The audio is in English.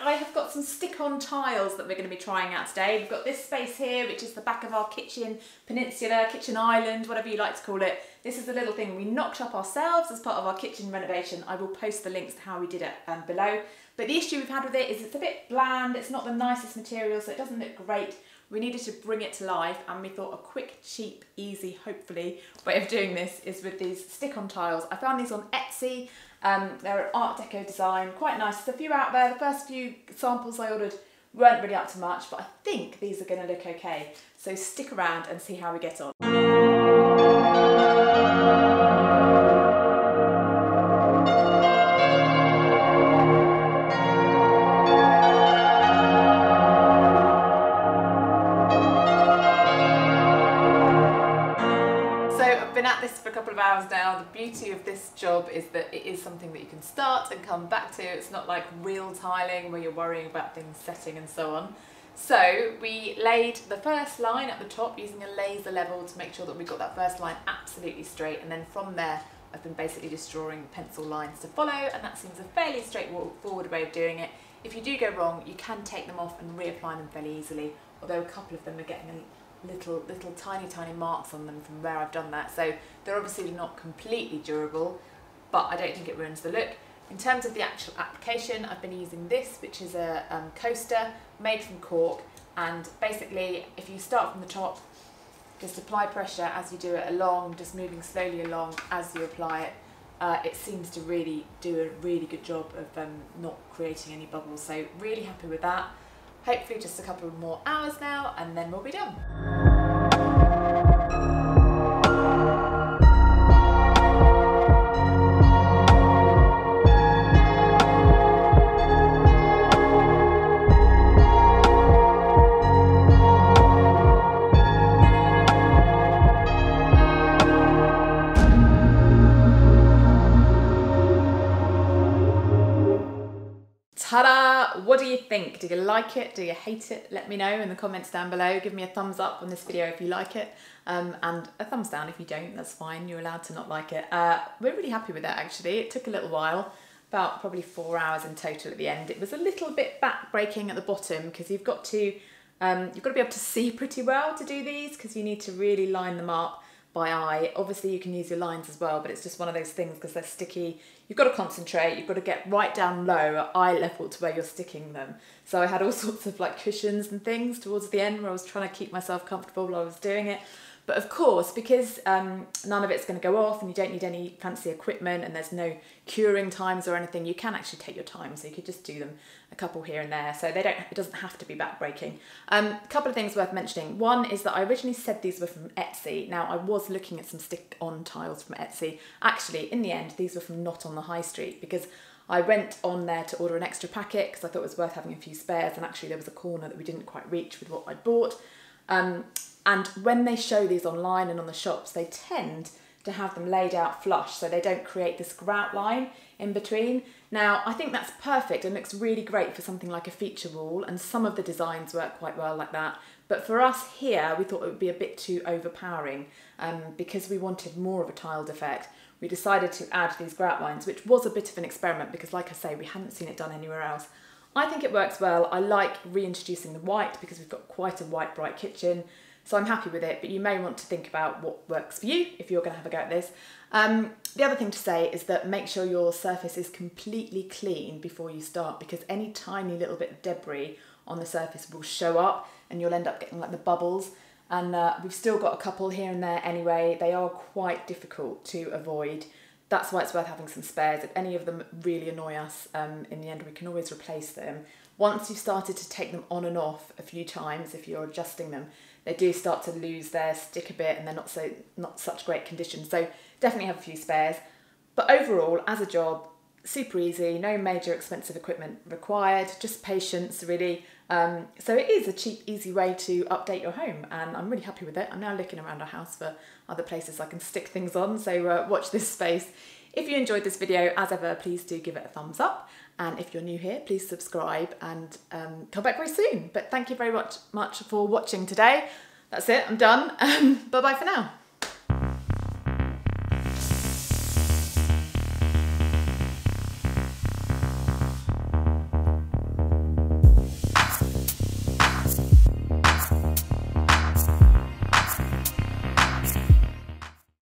I have got some stick-on tiles that we're going to be trying out today. We've got this space here, which is the back of our kitchen peninsula, kitchen island, whatever you like to call it. This is a little thing we knocked up ourselves as part of our kitchen renovation. I will post the links to how we did it below. But the issue we've had with it is it's a bit bland, it's not the nicest material, so it doesn't look great. We needed to bring it to life, and we thought a quick, cheap, easy, hopefully, way of doing this is with these stick-on tiles. I found these on Etsy. They're an Art Deco design, quite nice. There's a few out there. The first few samples I ordered weren't really up to much, but I think these are going to look okay. So stick around and see how we get on. At this for a couple of hours now. The beauty of this job is that it is something that you can start and come back to. It's not like real tiling where you're worrying about things setting and so on. So we laid the first line at the top using a laser level to make sure that we got that first line absolutely straight, and then from there I've been basically just drawing pencil lines to follow, and that seems a fairly straightforward way of doing it. If you do go wrong, you can take them off and reapply them fairly easily, although a couple of them are getting little tiny marks on them from where I've done that, so they're obviously not completely durable, but I don't think it ruins the look. In terms of the actual application, I've been using this, which is a coaster made from cork, and basically if you start from the top, just apply pressure as you do it along, just moving slowly along as you apply it. It seems to really do a really good job of not creating any bubbles, so really happy with that. Hopefully just a couple of more hours now and then we'll be done. Ta-da! What do you think? Do you like it? Do you hate it? Let me know in the comments down below. Give me a thumbs up on this video if you like it, and a thumbs down if you don't. That's fine. You're allowed to not like it. We're really happy with that actually. It took a little while, about probably 4 hours in total at the end. It was a little bit back-breaking at the bottom because you've got to be able to see pretty well to do these, because you need to really line them up by eye. Obviously you can use your lines as well, but it's just one of those things because they're sticky. You've got to concentrate, you've got to get right down low at eye level to where you're sticking them. So I had all sorts of like cushions and things towards the end where I was trying to keep myself comfortable while I was doing it. But of course, because none of it's going to go off and you don't need any fancy equipment and there's no curing times or anything, you can actually take your time. So you could just do them a couple here and there. So it doesn't have to be back-breaking. A couple of things worth mentioning. One is that I originally said these were from Etsy. Now I was looking at some stick-on tiles from Etsy. Actually, in the end, these were from Not on the High Street, because I went on there to order an extra packet because I thought it was worth having a few spares, and actually there was a corner that we didn't quite reach with what I'd bought. And when they show these online and on the shops, they tend to have them laid out flush so they don't create this grout line in between. Now, I think that's perfect and looks really great for something like a feature wall, and some of the designs work quite well like that. But for us here, we thought it would be a bit too overpowering because we wanted more of a tiled effect. We decided to add these grout lines, which was a bit of an experiment because, like I say, we hadn't seen it done anywhere else. I think it works well. I like reintroducing the white because we've got quite a white, bright kitchen. So I'm happy with it, but you may want to think about what works for you if you're going to have a go at this. The other thing to say is that make sure your surface is completely clean before you start, because any tiny little bit of debris on the surface will show up and you'll end up getting like the bubbles. And we've still got a couple here and there anyway. They are quite difficult to avoid. That's why it's worth having some spares. If any of them really annoy us, in the end we can always replace them. Once you've started to take them on and off a few times, if you're adjusting them, they do start to lose their stick a bit and they're not such great condition. So definitely have a few spares. But overall, as a job, super easy, no major expensive equipment required, just patience really. So it is a cheap, easy way to update your home, and I'm really happy with it. I'm now looking around our house for other places I can stick things on, so watch this space. If you enjoyed this video, as ever, please do give it a thumbs up. And if you're new here, please subscribe and come back very soon. But thank you very much for watching today. That's it, I'm done. Bye-bye for now.